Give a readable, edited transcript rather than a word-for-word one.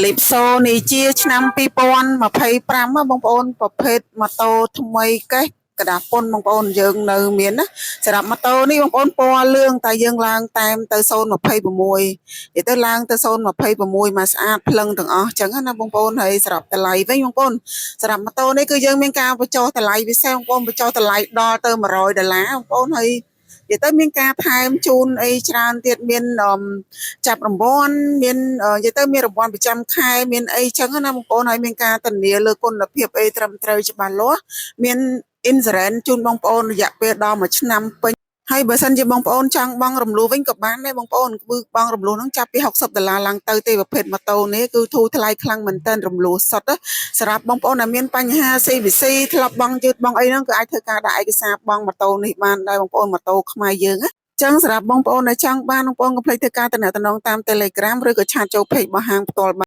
លីបសូនេះជាឆ្នាំ2025បងប្អូនប្រភេទម៉ូតូថ្មីកេះក្តារពន្ធបងប្អូនយើងនៅមានណាសម្រាប់ម៉ូតូនេះបងប្អូនពណ៌លឿងតែយើងឡើងតាមទៅ026និយាយទៅឡើងទៅ026មកស្អាតភ្លឹងទាំងអស់ចឹងណាបងប្អូនហើយសម្រាប់តម្លៃវិញបងប្អូនសម្រាប់ម៉ូតូនេះគឺយើងមានការបញ្ចុះតម្លៃពិសេសបងប្អូនបញ្ចុះតម្លៃដល់ទៅ$100បងប្អូនហើយនិយាយទៅមានការថែមជូនអីច្រើនទៀតមានចាប់រង្វាន់មាននិយាយទៅមានរង្វាន់ប្រចាំខែមានអីចឹងណាបងប្អូនហើយមានការធានាលើគុណភាពអីត្រឹមត្រូវច្បាស់លាស់មាន insurance ជូនបងប្អូនរយៈពេលដល់1ឆ្នាំពេញហើយបើសិនជាបងប្អូនចង់បង់រំលោះវិញក៏បានដែរបងប្អូនគឺបង់រំលោះហ្នឹងចាប់ពី$60ឡើងទៅទេប្រភេទម៉ូតូនេះគឺធូរថ្លៃខ្លាំងមែនទែនរំលោះសុទ្ធសម្រាប់បងប្អូនដែលមានបញ្ហា CVC ធ្លាប់បង់យឺតបង់អីហ្នឹងគឺអាចធ្វើការដាក់ឯកសារបង់ម៉ូតូនេះបានដែរបងប្អូនម៉ូតូខ្មែរយើងណាចឹងសម្រាប់បងប្អូនដែលចង់បានបងប្អូនកុំភ្លេចធ្វើការទំនាក់ទំនងតាម Telegram ឬក៏ឆាតចូល Page របស់ហាងផ្ទាល់